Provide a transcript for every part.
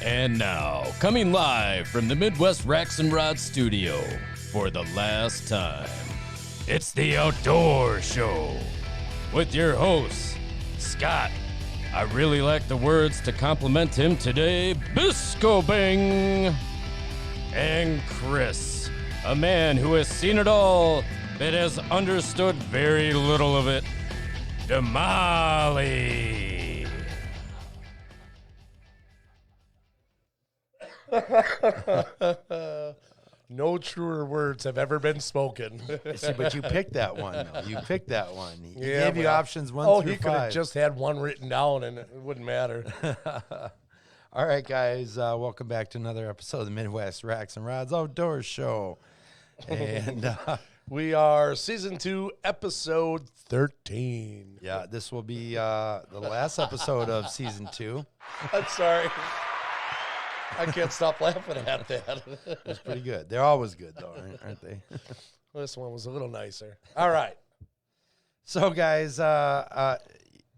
And now, coming live from the Midwest Racks and Rods studio for the last time, it's the Outdoor Show with your host, Scott. I really like the words to compliment him today, Biscobing. And Chris, a man who has seen it all but has understood very little of it, Damali. No truer words have ever been spoken. See, but you picked that one. Though. You picked that one. He Yeah, gave you well, options 1 through he could 5. have just had one written down and it wouldn't matter. All right, guys. Welcome back to another episode of the Midwest Racks and Rods Outdoor Show. And We are season 2, episode 13. yeah, this will be the last episode of season 2. I'm sorry. I can't stop laughing at that. It's pretty good. They're always good, though, aren't they? This one was a little nicer. All right. So, guys,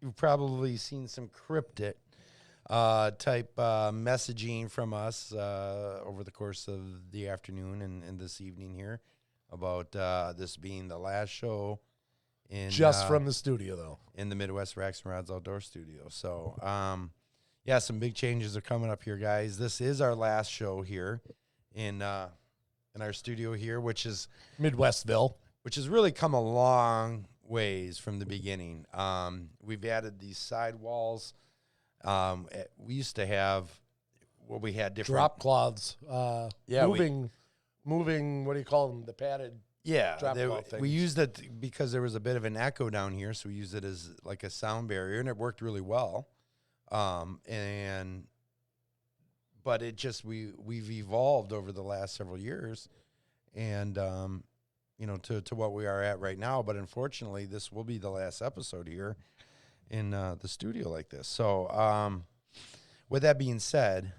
you've probably seen some cryptic type messaging from us over the course of the afternoon and this evening here about this being the last show in From the studio, though. in the Midwest Racks and Rods Outdoor Studio. So, yeah, some big changes are coming up here, guys. This is our last show here in our studio here, which is Midwestville. really come a long ways from the beginning. We've added these side walls. We used to have we had different Drop cloths. Yeah, moving, what do you call them? The padded. Drop cloth things. we used it because there was a bit of an echo down here, so we used it as like a sound barrier, and it worked really well. But it just we've evolved over the last several years, and to what we are at right now. But unfortunately, this will be the last episode here in the studio like this. So, with that being said,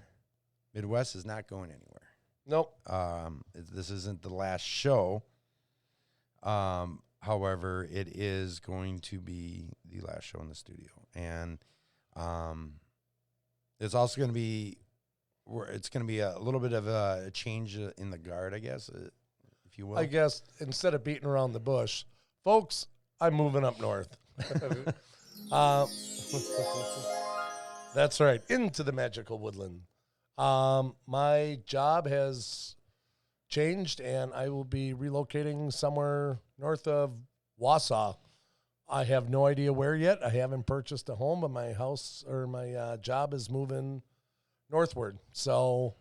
Midwest is not going anywhere. Nope. This isn't the last show. However, it is going to be the last show in the studio, and it's also going to be a little bit of a change in the guard, I guess, if you will. I guess instead of beating around the bush, folks, I'm moving up north. That's right, into the magical woodland. My job has changed, and I will be relocating somewhere north of Wausau. I have no idea where yet. I haven't purchased a home, but my house or my job is moving northward. So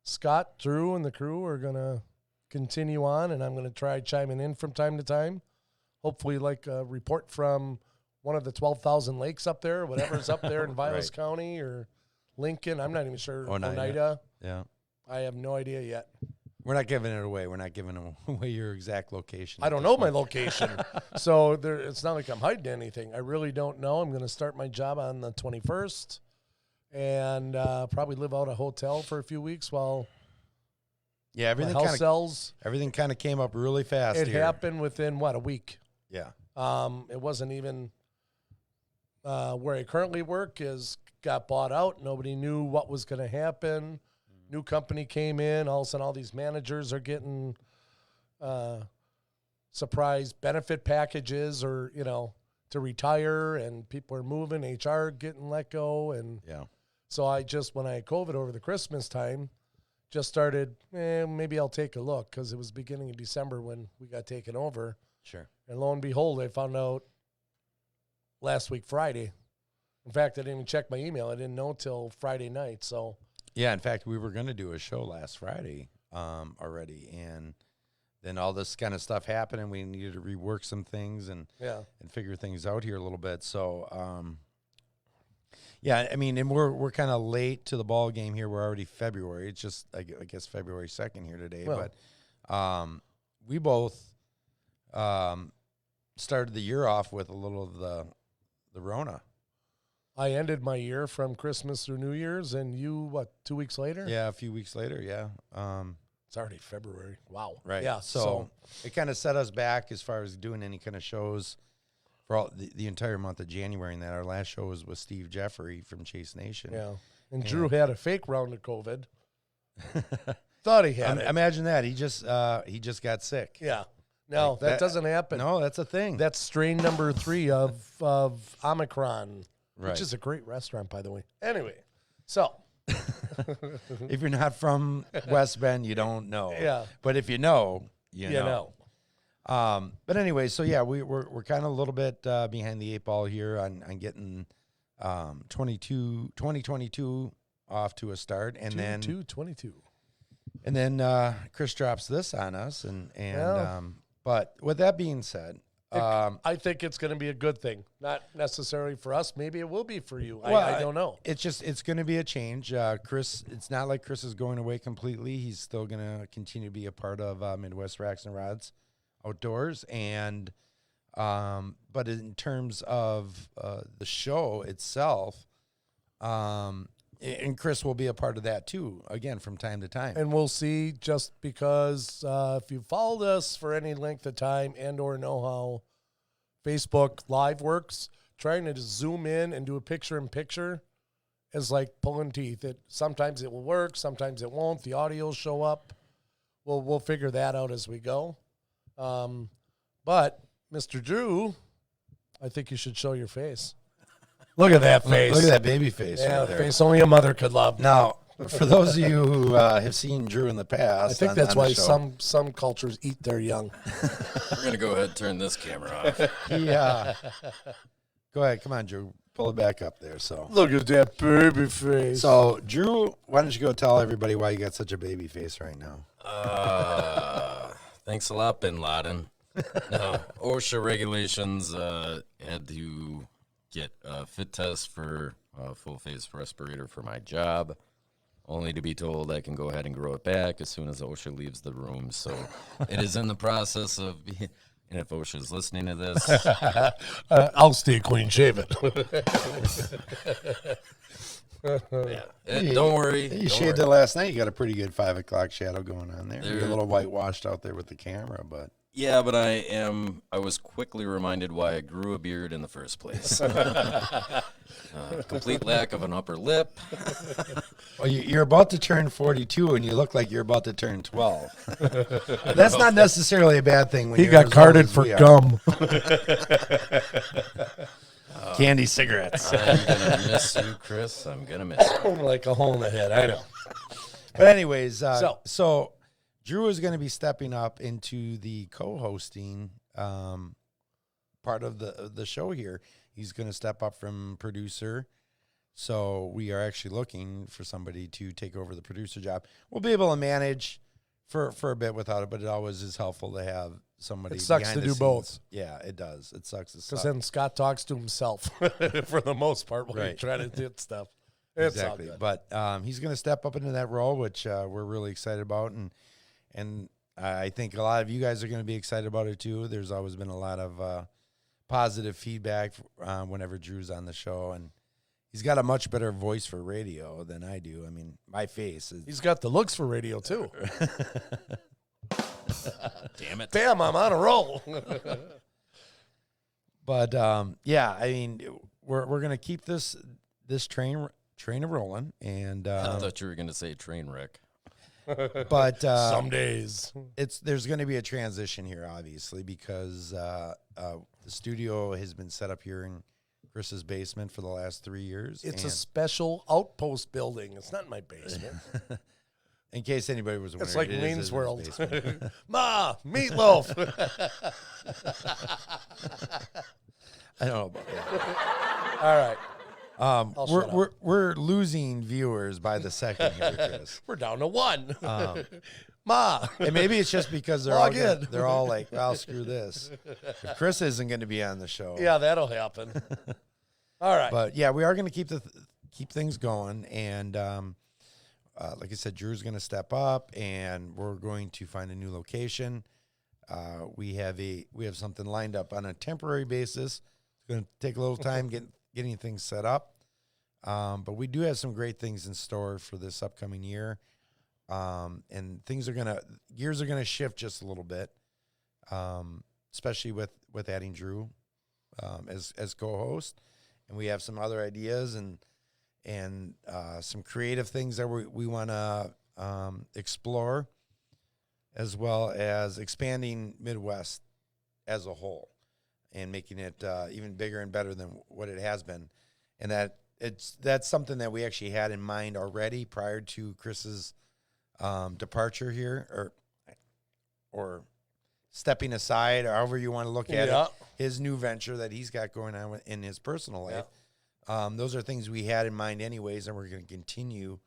Scott, Drew, and the crew are going to continue on, and I'm going to try chiming in from time to time. Hopefully like a report from one of the 12,000 lakes up there, whatever's up there in Vilas County or Lincoln. I'm not even sure. Oneida. Yeah. I have no idea yet. We're not giving it away. We're not giving away your exact location. I don't know my location. So it's not like I'm hiding anything. I really don't know. I'm going to start my job on the 21st and probably live out a hotel for a few weeks while everything house sells. Everything kind of came up really fast. It happened within, a week. Yeah. It wasn't even where I currently work got bought out. Nobody knew what was going to happen. New company came in. All of a sudden, all these managers are getting surprise benefit packages or, to retire, and people are moving, HR getting let go. And so when I had COVID over the Christmas time, just started, maybe I'll take a look, because it was beginning of December when we got taken over. Sure. And lo and behold, I found out last week, Friday. In fact, I didn't even check my email. I didn't know till Friday night. So, yeah, in fact, we were going to do a show last Friday already, and then all this kind of stuff happened, and we needed to rework some things and figure things out here a little bit. So, and we're kind of late to the ball game here. We're already February. It's just I guess February 2nd here today, but we both started the year off with a little of the Rona. I ended my year from Christmas through New Year's, and you, 2 weeks later? Yeah, a few weeks later, yeah. It's already February. Wow. Right. Yeah. So it kind of set us back as far as doing any kind of shows for all the entire month of January, and that our last show was with Steve Jeffrey from Chase Nation. Yeah. And Drew had a fake round of COVID. Thought he had it. Imagine that. He just got sick. Yeah. No, Like that doesn't happen. No, that's a thing. That's strain number 3 of Omicron, Right. which is a great restaurant, by the way. Anyway, so. If you're not from West Bend, you don't know. Yeah. But if you know, you know. But anyway, so yeah, we're kind of a little bit behind the 8 ball here on getting 2022 off to a start, and then 22. And then Chris drops this on us, Yeah. But with that being said, I think it's going to be a good thing. Not necessarily for us. Maybe it will be for you. well, I don't know. it's going to be a change. Chris, it's not like Chris is going away completely. He's still going to continue to be a part of Midwest Racks and Rods Outdoors, and but in terms of the show itself, and Chris will be a part of that too, again, from time to time. And we'll see, just because if you followed us for any length of time and or know how Facebook Live works, trying to just zoom in and do a picture-in-picture is like pulling teeth. Sometimes it will work, sometimes it won't. The audio will show up. We'll figure that out as we go. But, Mr. Drew, I think you should show your face. Look at that face. Look at that baby face. Yeah, right there. face only a mother could love. Now, for those of you who have seen Drew in the past, I think that's why some cultures eat their young. We're going to go ahead and turn this camera off. Go ahead. Come on, Drew. Pull it back up there. So, Look at that baby face. so Drew, why don't you go tell everybody why you got such a baby face right now? Thanks a lot, Bin Laden. No, OSHA regulations had to get a fit test for a full-face respirator for my job, only to be told I can go ahead and grow it back as soon as OSHA leaves the room. So it is in the process of, and if OSHA is listening to this, I'll stay clean shaven. don't worry. You shaved it last night. You got a pretty good 5 o'clock shadow going on there. You're a little whitewashed out there with the camera, but Yeah, but I was quickly reminded why I grew a beard in the first place. Complete lack of an upper lip. well, you're about to turn 42, and you look like you're about to turn 12. That's not necessarily a bad thing. When He you're got as carded old as for we are. gum. Candy cigarettes. I'm gonna miss you, Chris. I'm gonna miss you. Like a hole in the head. I know. But anyways, So Drew is going to be stepping up into the co-hosting part of the show here. He's going to step up from producer. So we are actually looking for somebody to take over the producer job. We'll be able to manage for a bit without it, but it always is helpful to have somebody. It sucks behind to the do both. scenes. Yeah, it does. It sucks to because suck. then Scott talks to himself for the most part when he Right. try to do stuff. It's Exactly. all good. But he's going to step up into that role, which we're really excited about. And I think a lot of you guys are going to be excited about it too. There's always been a lot of positive feedback whenever Drew's on the show. And he's got a much better voice for radio than I do. I mean, my face is. He's got the looks for radio too. Damn it. Damn, I'm on a roll. But yeah, I mean, we're going to keep this train a rolling. And I thought you were gonna say train wreck. but Some days. there's going to be a transition here, obviously, because the studio has been set up here in Chris's basement for the last 3 years. It's a and special outpost building. It's not in my basement. in case anybody was wondering, It's like it is in Wayne's his World. basement. Ma, meatloaf. I don't know about that. All right. I'll shut up. We're losing viewers by the second here, Chris. We're down to 1. Ma. And maybe it's just because Log in. they're all like, well, screw this. If Chris isn't going to be on the show. Yeah, that'll happen. All right. But yeah, we are going to keep things going, and like I said, Drew's going to step up, and we're going to find a new location. We have something lined up on a temporary basis. It's going to take a little time getting things set up, but we do have some great things in store for this upcoming year, and gears are gonna shift just a little bit, especially with adding Drew as co-host. And we have some other ideas, and and some creative things that we want to explore, as well as expanding Midwest as a whole and making it even bigger and better than what it has been. And that's something that we actually had in mind already prior to Chris's departure here, or stepping aside, or however you want to look at it, his new venture that he's got going on in his personal life. Those are things we had in mind anyways, and we're going to continue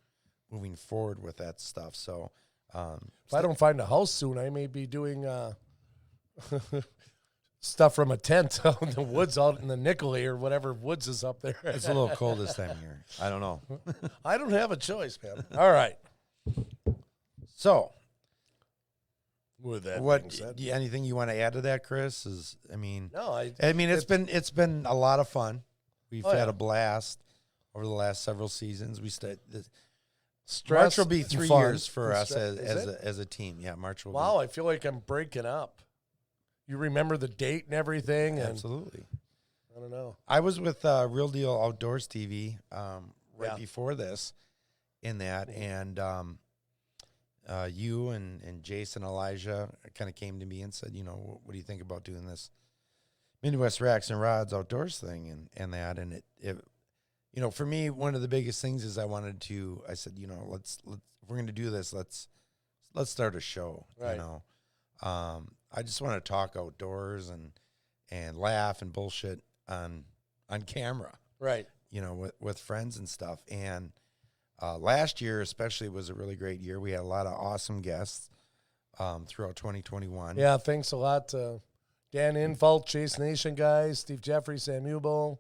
moving forward with that stuff. So if I don't find a house soon, I may be doing stuff from a tent out in the woods, out in the Nicolay or whatever woods is up there. it's a little cold this time of year. I don't know. I don't have a choice, man. All right. So, With that being said, anything you want to add to that, Chris? no, It's been a lot of fun. We've Oh, had yeah. a blast over the last several seasons. stress March will be and 3 fun. years for And us stress- is it? as a team. Yeah, March will Wow, I feel like I'm breaking up. You remember the date and everything, be. and Absolutely. I don't know. I was with Real Deal Outdoors TV right Yeah. before this in that, and you and Jason, Elijah kind of came to me and said, what do you think about doing this Midwest Racks and Rods Outdoors thing and that? And it for me, one of the biggest things is I said, let's if we're going to do this, let's start a show, Right. I just want to talk outdoors and laugh and bullshit on camera, Right. with friends and stuff. And last year especially was a really great year. We had a lot of awesome guests throughout 2021. Yeah, thanks a lot to Dan Infalt, Chase Nation guys, Steve Jeffrey, Sam Ubel,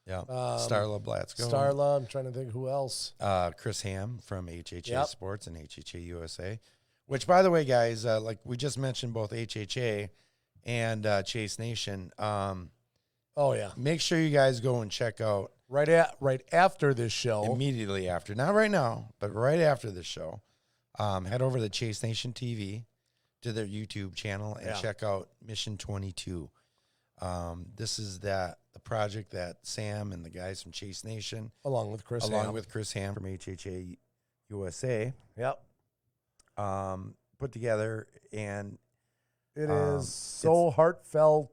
Yeah. Starla Blatsko. Starla. I'm trying to think who else. Chris Ham from HHA Yep. Sports and HHA USA, which, by the way, guys, like we just mentioned, both HHA and Chase Nation. Oh yeah, Make sure you guys go and check out right after this show. immediately after, not right now, but right after this show. Head over to Chase Nation TV, to their YouTube channel, and check out Mission 22. This is the project that Sam and the guys from Chase Nation, along with Chris. along Ham. with Chris Ham from HHA USA, Yep. put together. And It is so heartfelt.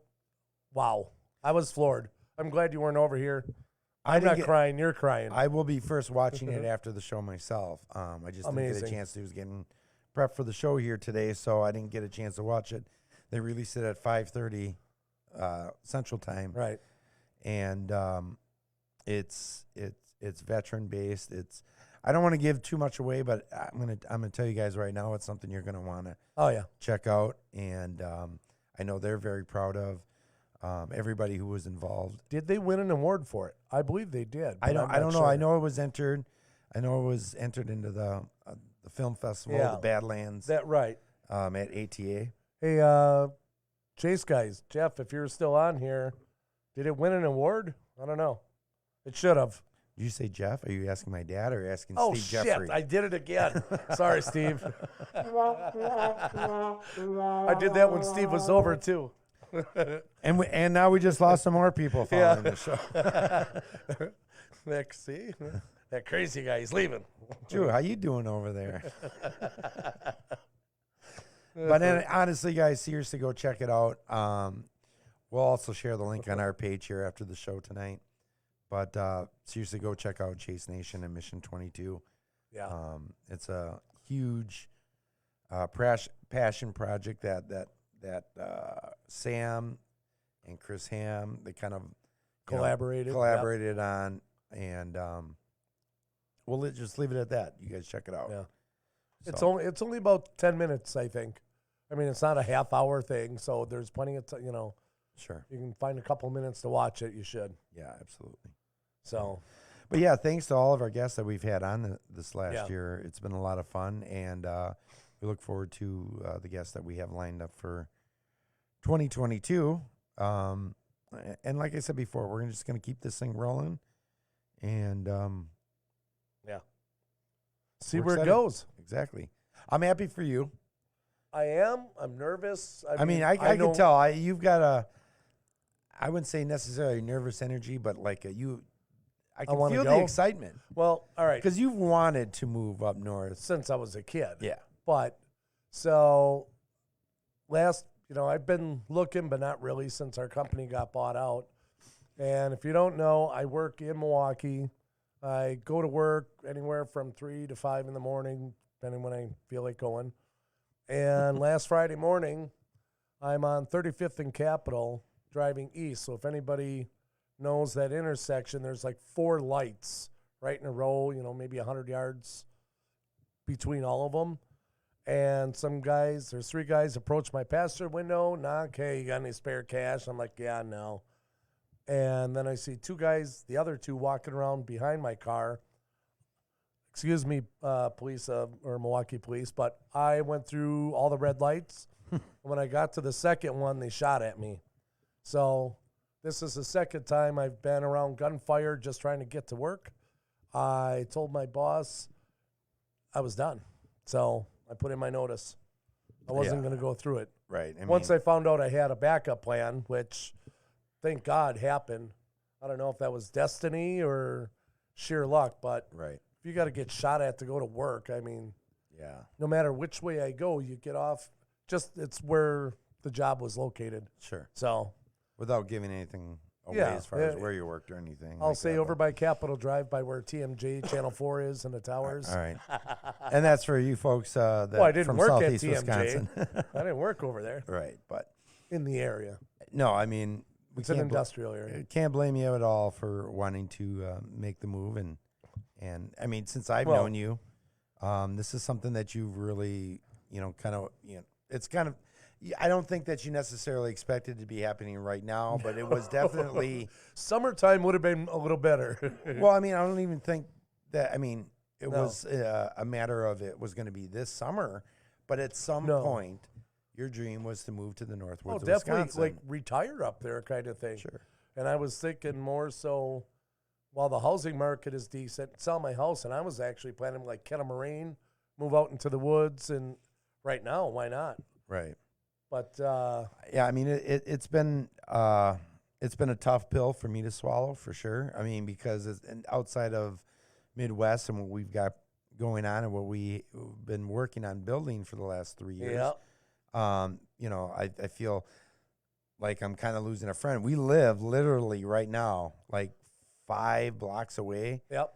Wow, I was floored. I'm glad you weren't over here. I'm not crying. You're crying. I will be first watching it after the show myself. I just didn't get a Amazing. chance to. I was getting prepped for the show here today, so I didn't get a chance to watch it. They released it at 5:30 Central Time, right. and it's veteran based. I don't want to give too much away, but I'm gonna tell you guys right now, it's something you're gonna want to Oh yeah. check out, and I know they're very proud of everybody who was involved. Did they win an award for it? I believe they did. I but I'm don't not know. sure. I know it was entered. I know it was entered into the film festival, Yeah. the Badlands, That right. at ATA. Hey, Chase guys, Jeff, if you're still on here, did it win an award? I don't know. It should have. Did you say Jeff? Are you asking my dad or asking Oh Steve shit! Jeffrey? I did it again. Sorry, Steve. I did that when Steve was over too. And now we just lost some more people following the show. See, that crazy guy, he's leaving. Drew, how you doing over there? But then, honestly, guys, seriously, go check it out. We'll also share the link on our page here after the show tonight. But seriously, go check out Chase Nation and Mission 22. Yeah. It's a huge passion project that Sam and Chris Ham, they kind of collaborated on, and we'll just leave it at that. You guys check it out. Yeah. So, It's only about 10 minutes, I think. I mean, it's not a half-hour thing, so there's plenty of sure. you can find a couple minutes to watch it. You should. Yeah, absolutely. So, But yeah, thanks to all of our guests that we've had on this last Yeah. year. It's been a lot of fun, and we look forward to the guests that we have lined up for 2022. And like I said before, we're just going to keep this thing rolling, and see we're where it excited. goes. Exactly. I'm happy for you. I am. I'm nervous. I mean, I know- can tell. You've got I wouldn't say necessarily nervous energy, but like I can wanna feel go. the excitement Well, all right. because you've wanted to move up north. Since I was a kid. Yeah. But so I've been looking, but not really since our company got bought out. And if you don't know, I work in Milwaukee. I go to work anywhere from 3 to 5 in the morning, depending when I feel like going. And last Friday morning, I'm on 35th and Capitol driving east. So if anybody knows that intersection, there's like 4 lights right in a row, maybe 100 yards between all of them. And there's 3 guys approach my passenger window, knock, hey, you got any spare cash? I'm like, yeah, no. And then I see 2 guys, the other 2 walking around behind my car. Excuse me, police or Milwaukee police, but I went through all the red lights. When I got to the second one, they shot at me. So this is the second time I've been around gunfire just trying to get to work. I told my boss I was done. So I put in my notice. I wasn't going to go through it. Right. Once I found out I had a backup plan, which thank God happened. I don't know if that was destiny or sheer luck, but Right. if you got to get shot at to go to work, Yeah. no matter which way I go, you get off. It's where the job was located. Sure. So Without giving anything away Yeah, as far as where you worked or anything. I'll like say that, over but- by Capitol Drive by where TMJ Channel 4 is and the towers. All right. And that's for you folks that Well, I didn't from work at southeast TMJ. Wisconsin. I didn't work over there Right. But in the area. no, I mean, we It's an can't industrial area. can't blame you at all for wanting to make the move. And I mean, since I've Well- known you, this is something that you've really, it's kind of, I don't think that you necessarily expected to be happening right now, but it was definitely, Summertime would have been a little better. well, I mean, I don't even think that, it No. was a matter of it was going to be this summer, but at some No. point, your dream was to move to the northwoods of definitely Wisconsin. like retire up there kind of thing. Sure. And I was thinking more so while the housing market is decent, sell my house. And I was actually planning like Kettle Moraine, move out into the woods. And right now, why not? Right. But Yeah, I mean, it's been a tough pill for me to swallow for sure. I mean, because and outside of Midwest and what we've got going on and what we've been working on building for the last 3 years, I feel like I'm kind of losing a friend. We live literally right now, like 5 blocks away, yep.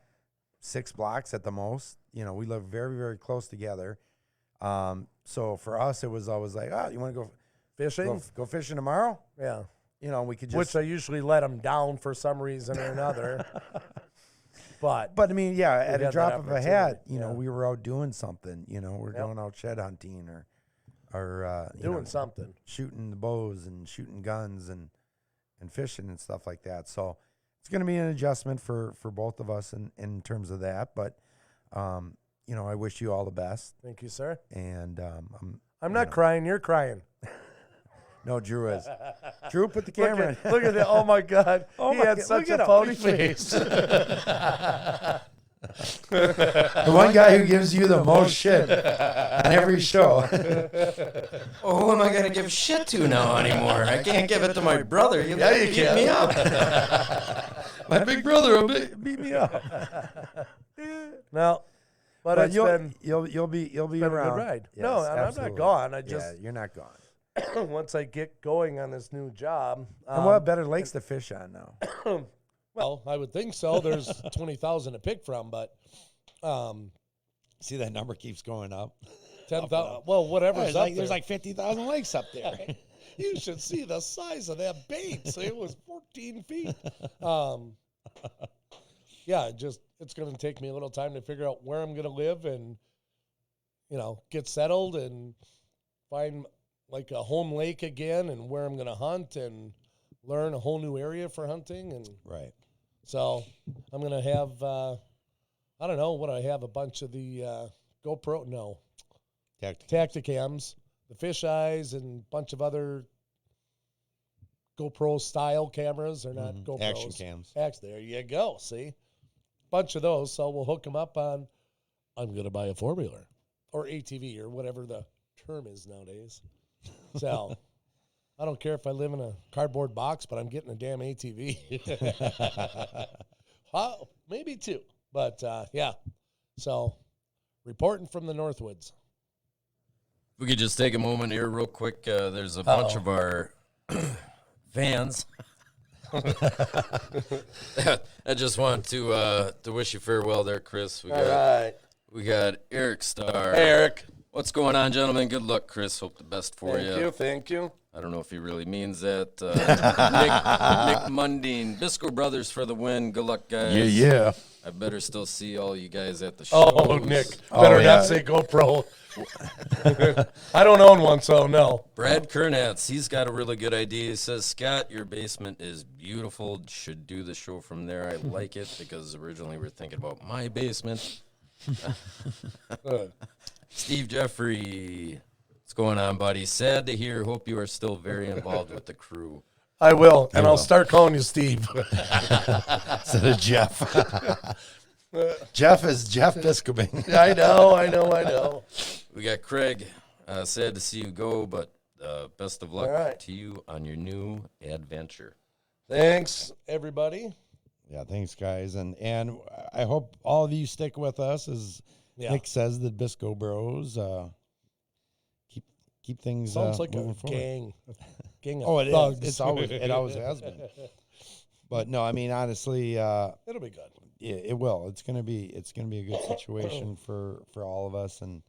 6 blocks at the most. We live very, very close together. So for us, it was always like, you want to go Fishing? go fishing tomorrow? Yeah. We could just. Which I usually let them down for some reason or another. But But I mean, yeah, at had a that drop of a hat, opportunity, yeah. we were out doing something. We're Yep. going out shed hunting or doing something. shooting the bows and shooting guns and fishing and stuff like that. So it's going to be an adjustment for both of us in terms of that. But I wish you all the best. Thank you, sir. And I'm not crying. You're crying. No, Drew is. Drew, put the camera in. Look at that. Oh, my God. Oh He my had God, such look a at him. phony face. The one guy who gives you the most shit on every show. Well, who am I gonna give shit to now anymore? I can't give it to my brother. You you beat can. me up. My big brother will beat me up. No. But it's been you'll be been a good around. ride. Yes, No, and I'm not absolutely. gone. I Yeah, just, you're not gone. once I get going on this new job. And we'll have better lakes to fish on now. Well, I would think so. There's 20,000 to pick from, but See, that number keeps going up. 10,000. Well, whatever's There's up like, there's there. like 50,000 lakes up there. You should see the size of that bait. So it was 14 feet. Yeah, it's going to take me a little time to figure out where I'm going to live and, get settled and find like a home lake again and where I'm going to hunt and learn a whole new area for hunting. And Right. so I'm going to have, I don't know what I have, a bunch of the GoPro, no, Tacticams, the fish eyes, and a bunch of other GoPro style cameras. They're not GoPros. Action cams. There you go. See, bunch of those. So we'll hook them up on. I'm gonna buy a 4-wheeler or ATV or whatever the term is nowadays. So I don't care if I live in a cardboard box, but I'm getting a damn ATV. Maybe 2. But, yeah. So, reporting from the Northwoods. We could just take a moment here real quick. There's a bunch of our fans. I just want to wish you farewell there, Chris. We got Eric Starr. Hey, Eric. What's going on, gentlemen? Good luck, Chris. Hope the best for you. Thank you. I don't know if he really means that. Nick Mundine, Bisco Brothers for the win. Good luck, guys. Yeah. I better still see all you guys at the show. Oh, Nick. Better yeah. not say GoPro. I don't own one, so no. Brad Kernatz, he's got a really good idea. He says, Scott, your basement is beautiful. Should do the show from there. I like it because originally we were thinking about my basement. Steve Jeffrey, what's going on, buddy? Sad to hear. Hope you are still very involved with the crew. I will, and I'll start calling you Steve. Instead of Jeff. Jeff is Jeff Biscobing. I know. We got Craig. Sad to see you go, but best of luck All right. to you on your new adventure. Thanks, everybody. Yeah, thanks, guys. And I hope all of you stick with us. As Nick says, the Bisco Bros. Keep things Sounds like moving a forward. gang of Oh, it thugs. is. It always has been. But no, I mean, honestly, It'll be good. it will. It's gonna be a good situation for all of us, and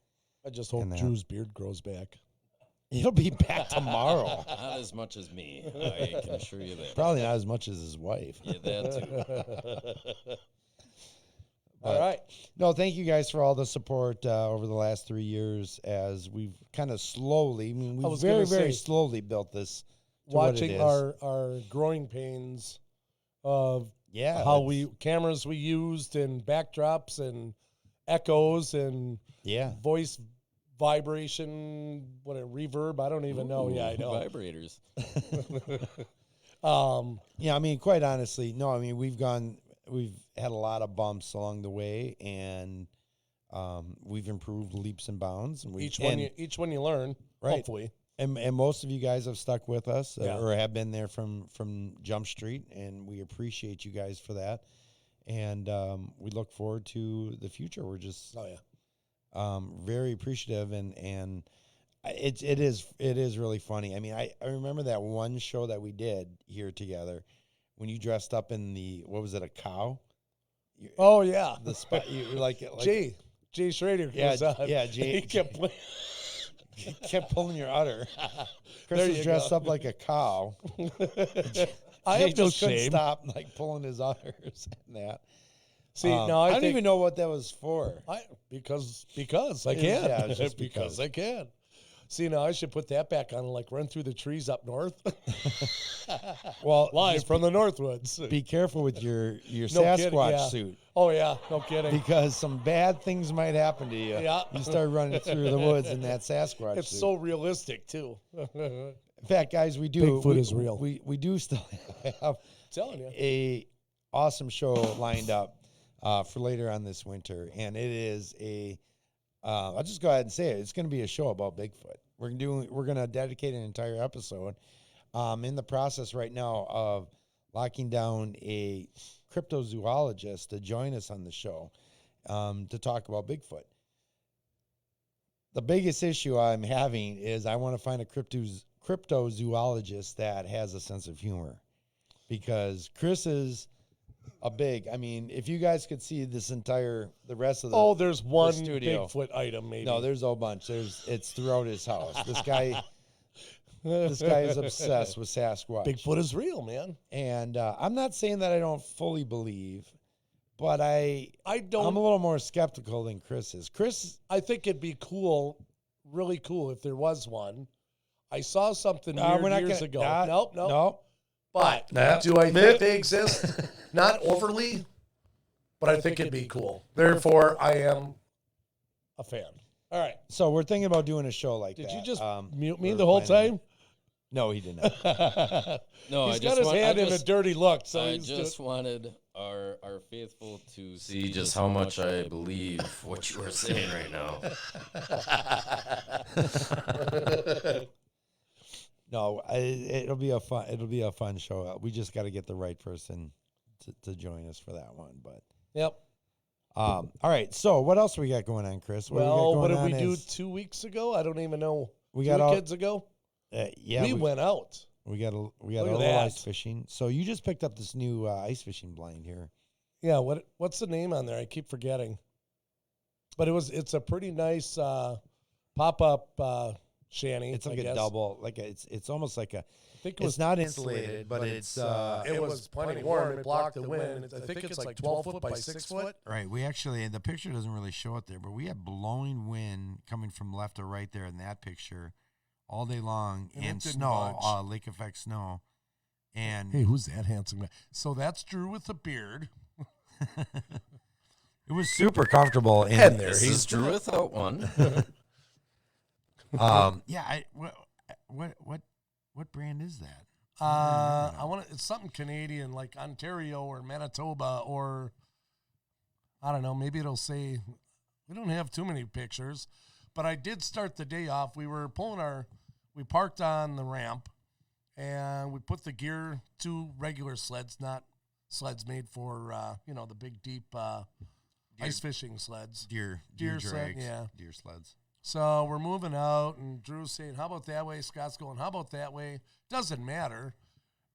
I just hope And that. Drew's beard grows back. he'll be back tomorrow. Not as much as me. I can assure you that. Probably not as much as his wife. Yeah, that too. All right. No, thank you guys for all the support over the last 3 years as we've kind of slowly, we've was very, gonna very say, slowly built this to what it Watching is. our growing pains of Yeah, how that's- cameras we used and backdrops and echoes and Yeah. voice vibration, reverb, I don't even know. Yeah, I know. Vibrators. Yeah, I mean, quite honestly, no, I mean, we've had a lot of bumps along the way, and we've improved leaps and bounds. And Each one you learn, Right. hopefully. And most of you guys have stuck with us Yeah. or have been there from Jump Street, and we appreciate you guys for that. And we look forward to the future. We're just very appreciative, and it is really funny. I mean, I remember that one show that we did here together when you dressed up in what was it, a cow? Oh yeah, The spot you were like Jay Schrader. Yeah, was on. yeah, Jay- He kept playing. you kept pulling your udder. Chris There was you dressed go. up like a cow. I Jay have no just couldn't shame. stop like pulling his udders and that. See, I now I don't think even know what that was for. because I It was- can. yeah, it was just because because. I can. See, now I should put that back on and like run through the trees up north. Well, Live just from the Northwoods. be careful with your No Sasquatch kidding, yeah. suit, Oh yeah, no kidding. because some bad things might happen to you. Yeah. You start running through the woods in that Sasquatch It's suit. so realistic too. In fact, guys, we do. Bigfoot is real. We do still have Telling you. a awesome show lined up for later on this winter, and it is I'll just go ahead and say it. It's going to be a show about Bigfoot. We're going to dedicate an entire episode. In the process right now of locking down a cryptozoologist to join us on the show to talk about Bigfoot. The biggest issue I'm having is I want to find a cryptozoologist that has a sense of humor, because Chris is I mean, if you guys could see the rest of the There's one studio. Bigfoot item maybe. no, there's a whole bunch. It's throughout his house. This guy is obsessed with Sasquatch. Bigfoot is real, man. And I'm not saying that I don't fully believe, but I'm a don't. little more skeptical than Chris is. Chris, I think it'd be cool, really cool, if there was one. I saw something we're weird not years gonna, ago. Nope. Nope. But Nah. do I think they exist? Not overly, but I think it'd be cool. Therefore, I am a fan. All right. So we're thinking about doing a show like that. Did you just mute me we're the whole planning time? No, he did not. No, He's got his hand in a dirty look. So I he's just wanted our faithful to see just how much I believe what you are saying right now. No, it'll be a fun show. We just got to get the right person to join us for that one. But Yep. all right. So what else we got going on, Chris? Well, what we did we got going do on is 2 weeks ago? I don't even know. We 2 got all- kids ago. Yeah, we went out. We got a Look at little that. ice fishing. So you just picked up this new ice fishing blind here. Yeah. What's the name on there? I keep forgetting. But it's a pretty nice pop up shanty. It's like I a guess. double, it's almost like a. I think it was It's not insulated, but it's it was plenty warm. It blocked the wind. I think it's like 12 foot by 6 foot. Right. We actually, the picture doesn't really show it there, but we had blowing wind coming from left to right there in that picture all day long, And it and didn't snow, budge. lake effect snow. And Hey, who's that handsome guy? So that's Drew with the beard. it was super comfortable. And there This he's is Drew without one. Yeah. What brand is that? I want it's something Canadian, like Ontario or Manitoba, or I don't know. Maybe it'll say we don't have too many pictures, but I did start the day off. We were we parked on the ramp, and we put the gear, 2 regular sleds, not sleds made for the big deep ice fishing sleds. Deer sled, drags, yeah. deer sleds. So we're moving out, and Drew's saying, how about that way? Scott's going, how about that way? Doesn't matter.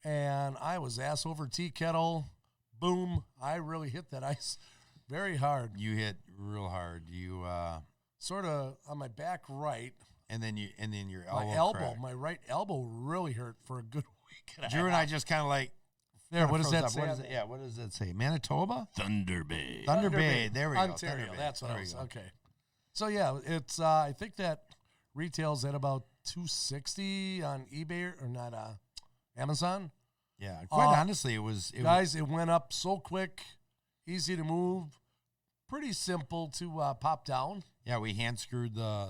And I was ass over tea kettle. Boom. I really hit that ice very hard. You hit real hard. You Sort of on my back right. and then your My elbow. elbow, my right elbow really hurt for a good week. Drew and I just kind of like There, what does froze that up. say? What does it, yeah, what does that say? Manitoba? Thunder Bay. Thunder Bay. There we go. Ontario. Thunder Bay. That's what There I we was. go. Okay. So yeah, it's I think that retails at about $260 on eBay or not Amazon. Yeah, quite honestly, it was Guys, it went up so quick, easy to move, pretty simple to pop down. yeah, we hand screwed the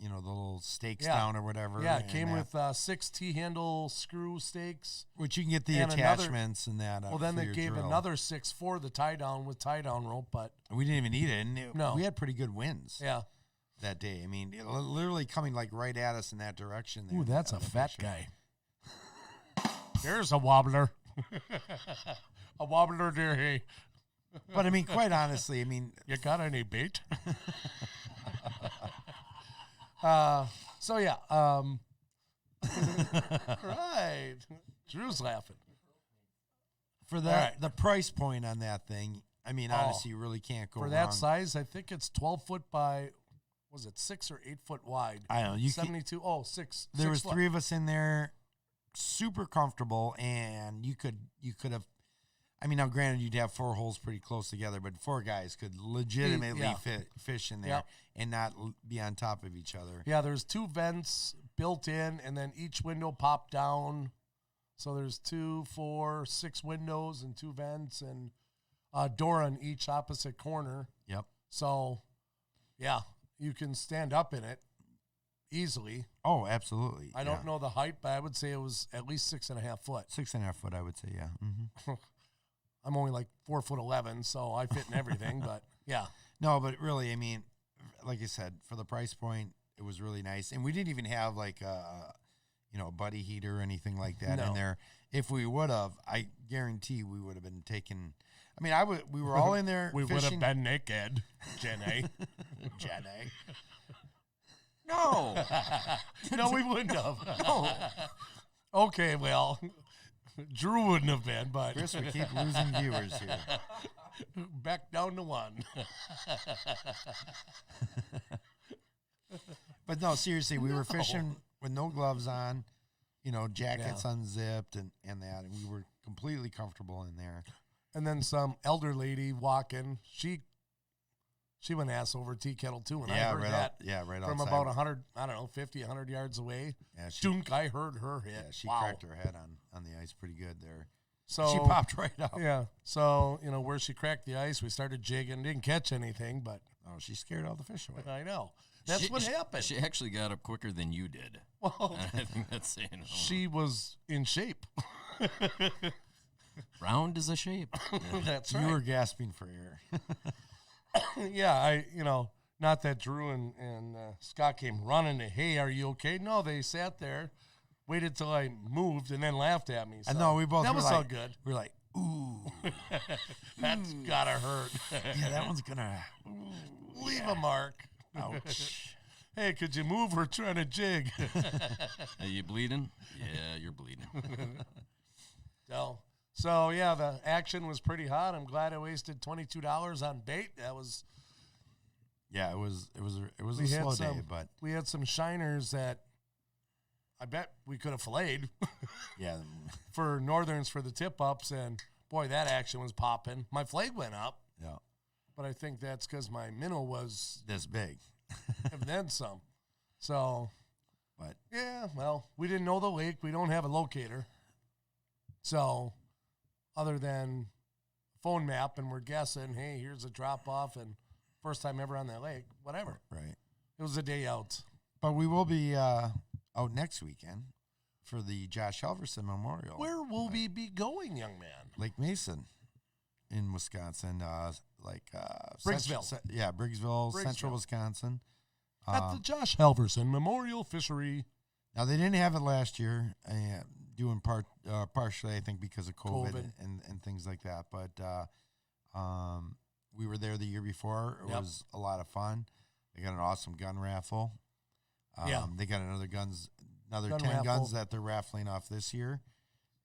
the little stakes Yeah. down or whatever. Yeah, it and came that- with 6 T-handle screw stakes. which you can get the and another- attachments and that. Well, then for they your gave drill. another 6 for the tie-down with tie-down rope, but We didn't even need it. And No. we had pretty good winds yeah. that day. I mean, literally coming like right at us in that direction. There, Ooh, that's a on the fat picture. guy. There's a wobbler. A wobbler there, hey. But I mean, quite honestly, I mean, You got any bait? So yeah, right. Drew's laughing. for that the price point on that thing, I mean, honestly, you really can't go For wrong. that size, I think it's 12 foot by, was it 6 or 8 foot wide? I don't know. You can, 72. Oh, 6. there 6 was foot. 3 of us in there, super comfortable, and you could have. I mean, now granted, you'd have 4 holes pretty close together, but 4 guys could legitimately Yeah. fish in there Yep. and not be on top of each other. Yeah, there's 2 vents built in, and then each window popped down. So there's 2, 4, 6 windows and 2 vents, and a door on each opposite corner. Yep. So, yeah, you can stand up in it easily. Oh, absolutely. I don't know the height, but I would say it was at least 6.5 foot. 6.5 foot, I would say. Yeah. Mm-hmm. I'm only like 4'11", so I fit in everything. But yeah, No, but really, I mean, like I said, for the price point, it was really nice, and we didn't even have like a buddy heater or anything like that No. in there. If we would have, I guarantee we would have been taking. I mean, we were all in there. we would have fishing. been naked, Jenny. Jenny. No. No, we wouldn't have. Okay, well, Drew wouldn't have been, but Chris, we keep losing viewers here. back down to 1. But no, seriously, we were fishing with no gloves on, jackets Yeah. unzipped and that, and we were completely comfortable in there. And then some elder lady walking. She went ass over tea kettle too, and I heard that right from outside. about 100, I don't know, 50, 100 yards away. Yeah, Dunk, I heard her hit. Yeah, she Wow. cracked her head on the ice pretty good there. So She popped right up. Yeah. So, where she cracked the ice, we started jigging. Didn't catch anything, but Oh, she scared all the fish away. I know. That's what happened. She actually got up quicker than you did. Well, I think that's saying a lot. she was in shape. Round is a shape. That's You right. were gasping for air. Yeah, not that Drew and Scott came running to, hey, are you okay? No, they sat there, waited till I moved, and then laughed at me. So I know we both that were was like, all good. We were like, Ooh. That's gotta hurt. Yeah, that one's gonna Leave a mark. ouch. Hey, could you move? We're trying to jig. Are you bleeding? Yeah, you're bleeding. So yeah, the action was pretty hot. I'm glad I wasted $22 on bait. That was Yeah, it was a we had slow day, some but we had some shiners that I bet we could have filleted yeah, for northerns for the tip ups, and boy, that action was popping. My flag went up, yeah, but I think that's because my minnow was this big. and then some. So But yeah, well, we didn't know the lake. We don't have a locator, so other than phone map, and we're guessing, hey, here's a drop off, and first time ever on that lake, whatever. right. It was a day out. But we will be out next weekend for the Josh Halverson Memorial. Where will we be going, young man? Lake Mason in Wisconsin, Briggsville. Briggsville, Central Briggsville. Wisconsin. At the Josh Halverson Memorial Fishery. Now they didn't have it last year, due in partially, I think, because of COVID. And things like that. But we were there the year before. It Yep. was a lot of fun. They got an awesome gun raffle. Yeah. They got another Gun 10 raffle. guns that they're raffling off this year.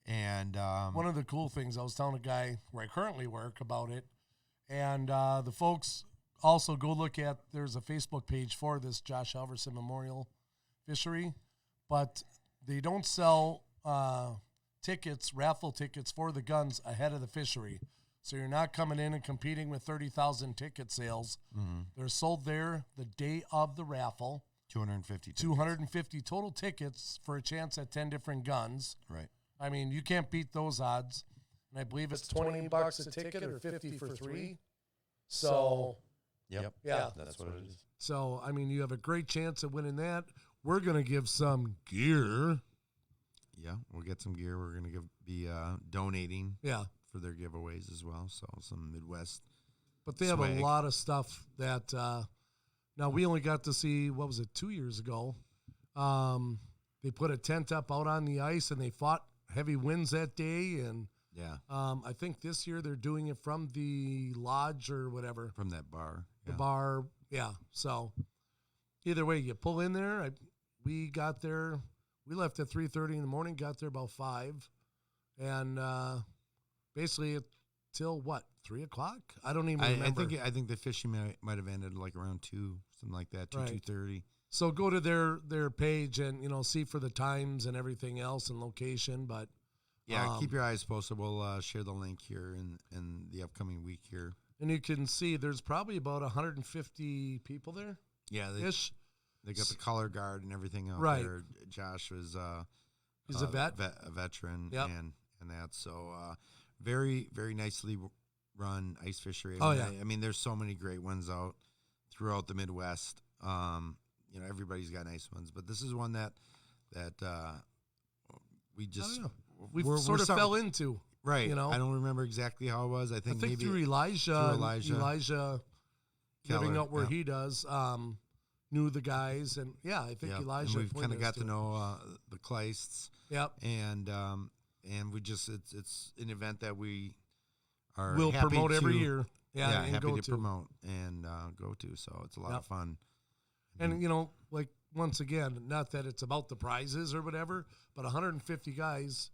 And One of the cool things, I was telling a guy where I currently work about it, and the folks also go look at, there's a Facebook page for this Josh Halverson Memorial Fishery, but they don't sell raffle tickets for the guns ahead of the fishery. So you're not coming in and competing with 30,000 ticket sales. They're sold there the day of the raffle. 250. 250 total tickets for a chance at 10 different guns. Right. I mean, you can't beat those odds. And I believe it's $20 a ticket or 50 for 3. So, Yep. yeah. That's what it is. So, I mean, you have a great chance of winning that. We're going to give some gear. Yeah, we'll get some gear. We're going to be donating Yeah. for their giveaways as well. So some Midwest. But they have Swag. a lot of stuff that, now we only got to see, 2 years ago? They put a tent up out on the ice and they fought heavy winds that day. And Yeah, I think this year they're doing it from the lodge or whatever. from that bar. The Yeah. bar, yeah. So either way, you pull in there. We got there. We left at 3:30 in the morning. Got there about 5, and basically till 3:00. I don't even remember. I think the fishing might have ended like around 2, something like that, 2, Right. 2:30. So go to their page and see for the times and everything else and location. But Yeah, keep your eyes posted. We'll share the link here in the upcoming week here. and you can see there's probably about 150 people there Yeah, ish. they got the color guard and everything out Right. there. Josh was He's a vet. a veteran, Yep. and that. So very, very nicely run ice fishery. Oh, yeah. I mean, there's so many great ones out throughout the Midwest. Everybody's got nice ones, but this is one that we just We've we're sort of starting- fell into. right. you know. I don't remember exactly how it was. I I think, think maybe through Elijah, Elijah living Keller, out where yeah. he does, knew the guys, and yeah, I think yeah, Elijah. and we've kind of pointed got us to know the Kleists. Yep, And we just it's an event that we are we'll happy promote every to- year. Yeah, and happy go to promote and go to. So it's a lot Yep. of fun. And like once again, not that it's about the prizes or whatever, but 150 guys,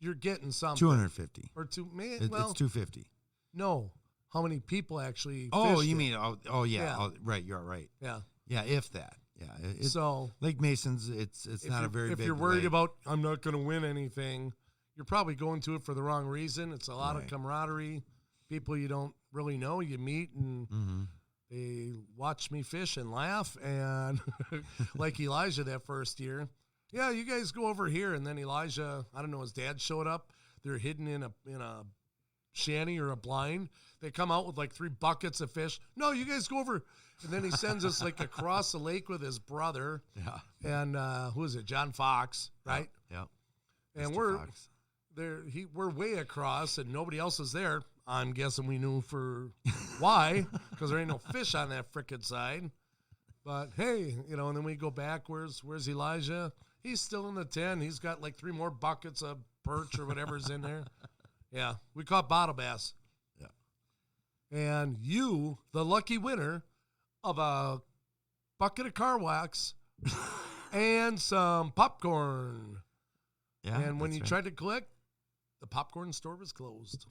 you're getting something. 250. Or two, man. It's Well, 250. no, how many people actually? Oh, fished you it? mean yeah. Yeah. Oh, right, you're right. Yeah. Yeah, if that. Yeah, So Lake Mason's. It's if not a you're- very if big. you're worried lake. about I'm not going to win anything, you're probably going to it for the wrong reason. It's a lot of Right. camaraderie, people you don't really know, you meet, and Mhm. they watch me fish and laugh. And like Elijah that first year, yeah, you guys go over here. And then Elijah, I don't know, his dad showed up. They're hidden in a shanty or a blind. They come out with like 3 buckets of fish. No, you guys go over. And then he sends us like across the lake with his brother. Yeah. And who is it? John Fox, right? Yeah. And Mr. we're Fox. there. We're way across, and nobody else is there. I'm guessing we knew for why, because there ain't no fish on that frickin' side. But hey, and then we go back. Where's Elijah? He's still in the tent. He's got like 3 more buckets of perch or whatever's in there. Yeah, we caught bottle bass. Yeah. And you, the lucky winner of a bucket of car wax and some popcorn. Yeah. And when that's you right. tried to click, the popcorn store was closed.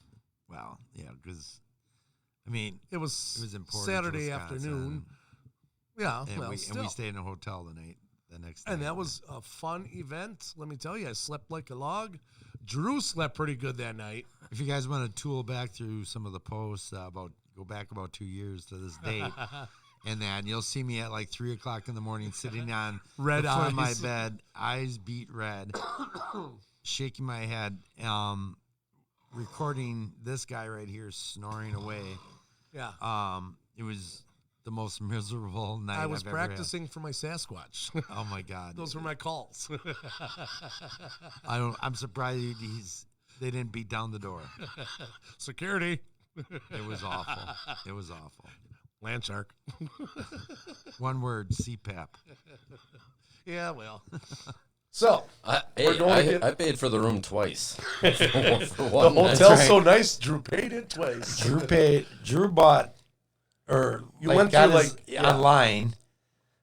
Well, yeah, because I mean, It was important to Saturday Wisconsin, afternoon. Yeah, and well, we still. stayed in a hotel the next day. And that was a fun event. Let me tell you, I slept like a log. Drew slept pretty good that night. If you guys want to tool back through some of the posts go back about 2 years to this date, and then you'll see me at like 3:00 in the morning sitting on Red the foot of my eyes. bed, eyes beat red, shaking my head, recording this guy right here snoring away. Yeah. It was the most miserable night I was I've ever had. practicing for my Sasquatch. Oh my God. Those were my calls. I'm surprised they didn't beat down the door. Security. It was awful. It was awful. Land shark. One word, CPAP. Yeah, well. So, We're going to get- I paid for the room twice. For the one night. hotel's so nice, Drew paid it twice. Drew bought, or You like, went got through, his like, yeah. online,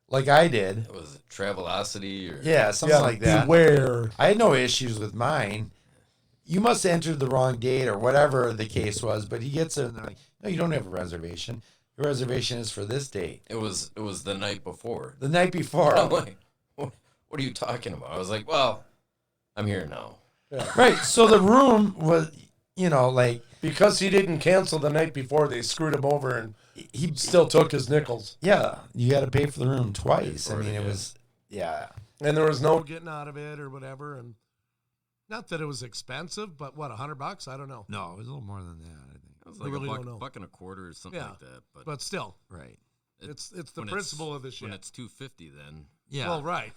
like I did. It was Travelocity or Yeah, something like that. Beware. I had no issues with mine. You must have entered the wrong date or whatever the case was, but he gets it and they're like, no, you don't have a reservation. Your reservation is for this date. It was the night before. The night before. I'm like, what are you talking about? I was like, well, I'm here now. Right. So the room was, like Because he didn't cancel the night before, they screwed him over and he still took his nickels. yeah, you had to pay for the room twice. I For it, mean, it yeah. was, yeah. And there was no getting out of it or whatever. And not that it was expensive, but what, $100? I don't know. No, it was a little more than that, I think. It was I like really a don't know. buck and a quarter or something Yeah. like that. But, But still, Right. it's the when principle of the shit. When it's $250, then Yeah. Well, right.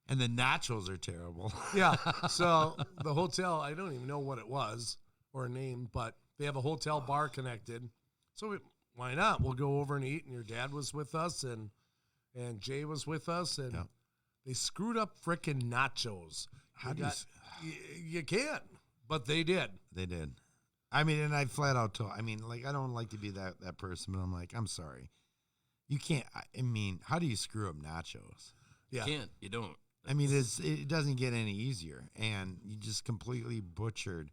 And the nachos are terrible. Yeah. So the hotel, I don't even know what it was or a name, but they have a hotel bar connected. So why not? We'll go over and eat. And your dad was with us, and Jay was with us, and Yep. they screwed up frickin' nachos. How do you You can't, but they did. They did. I mean, and I flat out told, I mean, like, I don't like to be that person, but I'm like, I'm sorry. You can't, I mean, how do you screw up nachos? Yeah. you can't. You don't. I mean, it doesn't get any easier, and you just completely butchered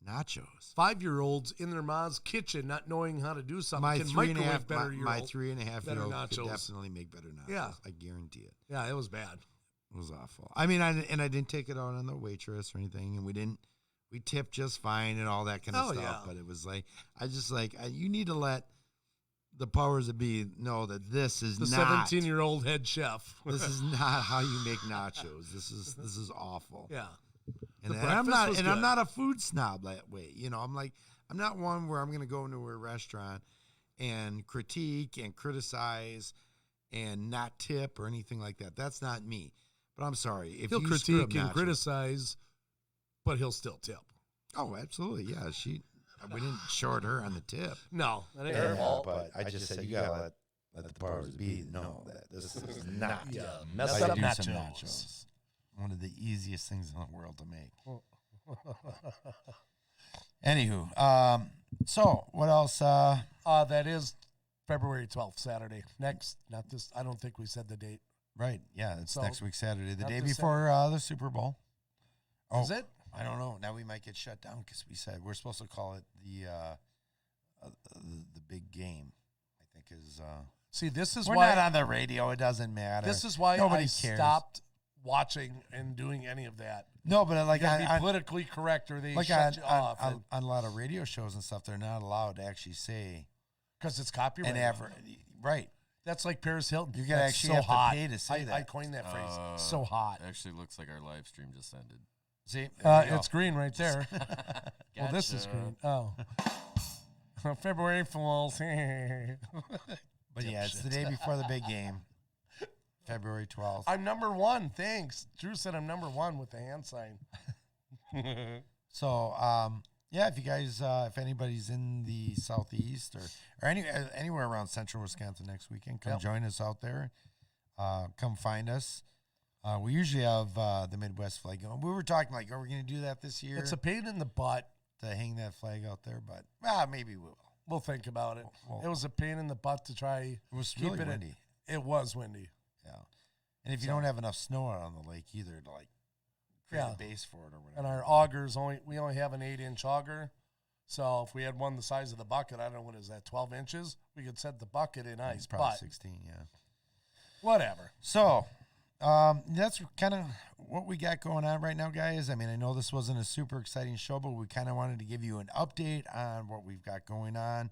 nachos. 5-year-olds in their mom's kitchen, not knowing how to do something, My can 3.5 microwave better. my 3.5 better year old could nachos. definitely make better nachos. Yeah. I guarantee it. Yeah, it was bad. It was awful. I mean, I didn't take it out on the waitress or anything, and we tipped just fine and all that kind of Oh, stuff. yeah. But it was like, you need to let the powers that be know that this is The not 17-year-old head chef. this is not how you make nachos. This is awful. Yeah. And, The I'm breakfast not was and I'm good. not a food snob that way. I'm not one where I'm going to go into a restaurant and critique and criticize and not tip or anything like that. That's not me. But I'm sorry if He'll you screw up critique and nachos- criticize, but he'll still tip. Oh, absolutely. Yeah, we didn't short her on the tip. No, that ain't her Yeah, fault. but I just said you gotta let the powers be know that this is not. Yeah, mess I up do some nachos. nachos. One of the easiest things in the world to make. Anywho, so what else? That is February 12th, Saturday. Next, not this. I don't think we said the date. Right, yeah, it's So, next week Saturday, the not day this before the Super Bowl. Oh, Is it? I don't know. Now we might get shut down because we said we're supposed to call it the big game. I think is. See, this is We're why not on the radio. It doesn't matter. this is why Nobody I cares. stopped watching and doing any of that. No, but Like, like you gotta be on, politically correct, or they like shut you off. on a lot of radio shows and stuff, they're not allowed to actually say Because it's copyrighted. right. That's like Paris Hilton. You gotta That's actually so have to hot. pay to say I that. coined that phrase. So hot. Actually, looks like our live stream just ended. See, there we go. It's green right there. Well, this is green. Oh. February Fools. But yeah, it's the day before the big game, February 12th. I'm number one. Thanks. Drew said I'm number one with the hand sign. So, yeah, if you guys, if anybody's in the southeast or anywhere around central Wisconsin next weekend, come join us out there. Come find us. We usually have the Midwest flag going. We were talking like, are we going to do that this year? It's a pain in the butt to hang that flag out there, but maybe we will. We'll think about it. Well, It was a pain in the butt to try. It was keep really it windy. It was windy. Yeah. And if you don't have enough snow out on the lake either to like create a base for it or whatever. And our augers we only have an 8-inch auger. So if we had one the size of the bucket, I don't know, what is that, 12 inches? We could set the bucket in ice. Probably But 16, yeah. whatever. So that's kind of what we got going on right now, guys. I mean, I know this wasn't a super exciting show, but we kind of wanted to give you an update on what we've got going on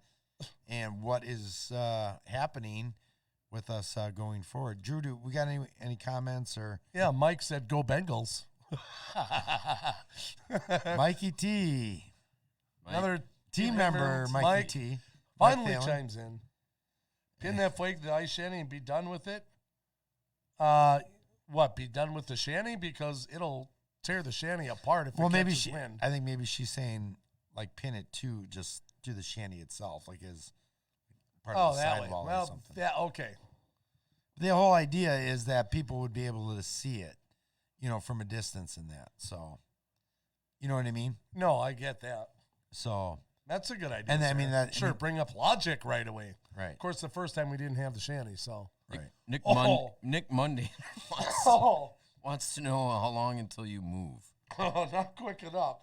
and what is happening with us going forward. Drew, do we got any comments or? Yeah, Mike said, go Bengals. Mikey T, Another team member, Mikey Mike T, finally Mike Phelan. chimes in. Pin that flag to the ice shanty and be done with it. What, be done with the shanty? Because it'll tear the shanty apart if it Maybe catches wind. I think maybe she's saying like pin it to just do the shanty itself, like as part of the that way. sidewall or Well, something. okay. The whole idea is that people would be able to see it, from a distance in that. So, you know what I mean? No, I get that. So, That's a good idea. And I mean Sarah. that- Sure, bring up logic right away. right, Of course, the first time we didn't have the shanty, so. right. Nick Monday Oh, wants to know how long until you move. not quick enough.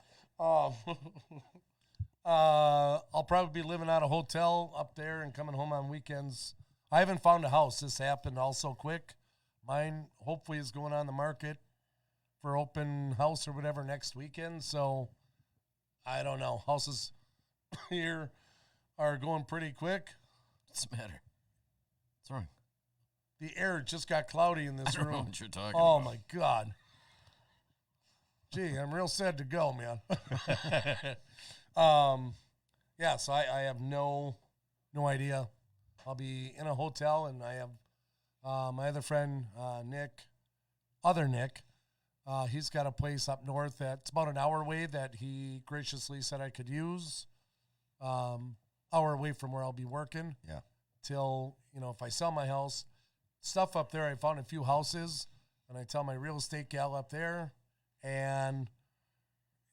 I'll probably be living out a hotel up there and coming home on weekends. I haven't found a house. This happened all so quick. Mine hopefully is going on the market for open house or whatever next weekend. So I don't know. Houses here are going pretty quick. What's the matter? What's wrong? The air just got cloudy in I this don't know room. what you're talking Oh about. my God. Gee, I'm real sad to go, man. Yeah, so I have no idea. I'll be in a hotel, and I have my other friend, Nick, he's got a place up north that's about an hour away that he graciously said I could use. Hour away from where I'll be working. Yeah. Till, if I sell my house, stuff up there, I found a few houses, and I tell my real estate gal up there, and,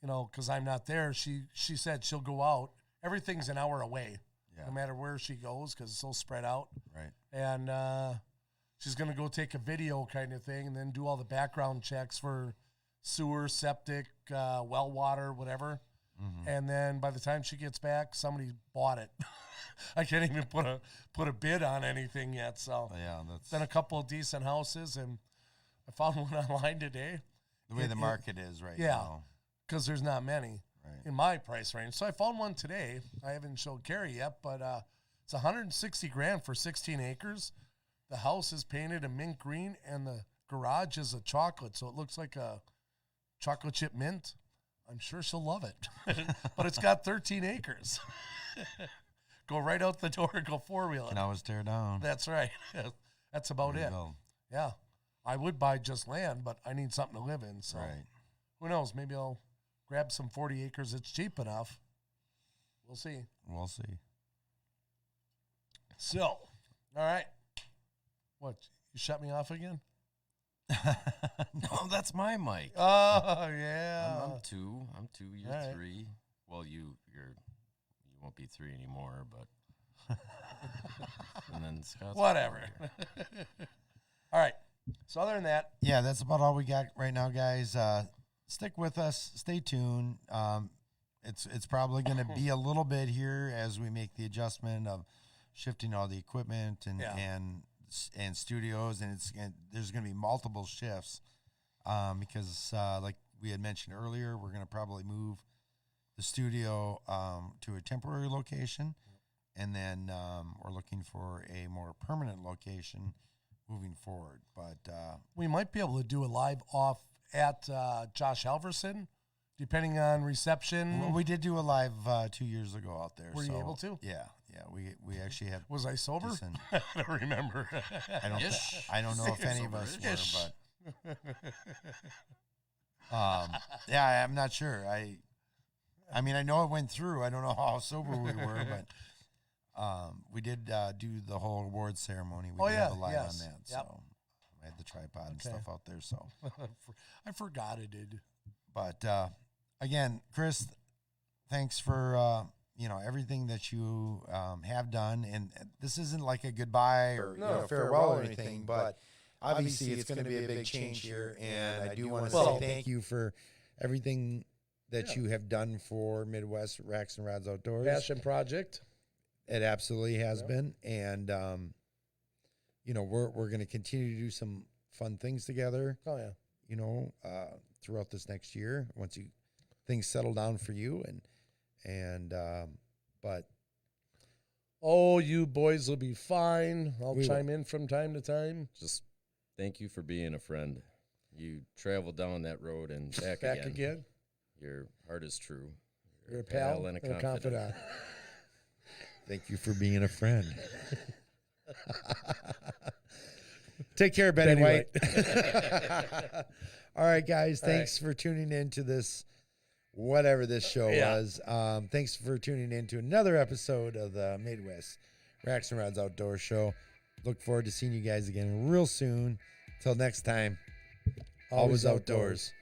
because I'm not there, she said she'll go out. Everything's an hour away, no matter where she goes, because it's so spread out. Right. And she's going to go take a video kind of thing and then do all the background checks for sewer, septic, well water, whatever. Mm-hmm. And then by the time she gets back, somebody bought it. I can't even put a bid on anything yet. So Yeah, that's been a couple of decent houses, and I found one online today the way the market is right yeah. now. because there's not many Right. in my price range. So I found one today. I haven't showed Carrie yet, but it's $160,000 for 16 acres. The house is painted a mint green, and the garage is a chocolate, so it looks like a chocolate chip mint. I'm sure she'll love it. But it's got 13 acres. Go right out the door and go four-wheeling. Can always tear down. That's right. That's about There you it. go. Yeah. I would buy just land, but I need something to live in. So Right. who knows? Maybe I'll grab some 40 acres. It's cheap enough. We'll see. We'll see. So, all right. What? You shut me off again? No, that's my mic. Oh, yeah. I'm two. I'm two. You're All right. three. Well, you won't be three anymore, but and then Scott's Whatever. four. All right. So other than that, Yeah, that's about all we got right now, guys. Stick with us. Stay tuned. It's probably going to be a little bit here as we make the adjustment of shifting all the equipment and Yeah. and studios, and there's going to be multiple shifts because like we had mentioned earlier, we're going to probably move the studio to a temporary location, and then we're looking for a more permanent location moving forward. But we might be able to do a live off at Josh Halverson, depending on reception. well, we did do a live 2 years ago out there. Were you so, able to? Yeah. We actually had. Was I sober? decent- I don't remember. Ish. I don't know if any of us Ish. were, but yeah, I'm not sure. I mean, I know it went through. I don't know how sober we were, but we did do the whole award ceremony. We Oh, did yeah, have a live yes. on that, Yep. so I had the tripod and Okay. stuff out there. So, I forgot it did. but again, Chris, thanks for everything that you have done. And this isn't like a goodbye or farewell or anything, but obviously it's going to be a big change here. And I do want to say thank you for everything that you have done for Midwest Racks and Rods Outdoors. Passion project. It absolutely has been. And, we're going to continue to do some fun things together. Oh, yeah. Throughout this next year, once things settle down for you. But Oh, you boys will be fine. I'll We chime in from time to time. Just thank you for being a friend. You travel down that road and back, Back again. Your heart is true. You're a pal and a and a confidant. thank you for being a friend. Take care, Benny White. All right, guys. Thanks for tuning in to this, whatever this show was. Thanks for tuning in to another episode of the Midwest Racks and Rods Outdoor Show. Look forward to seeing you guys again real soon. Till next time, always outdoors.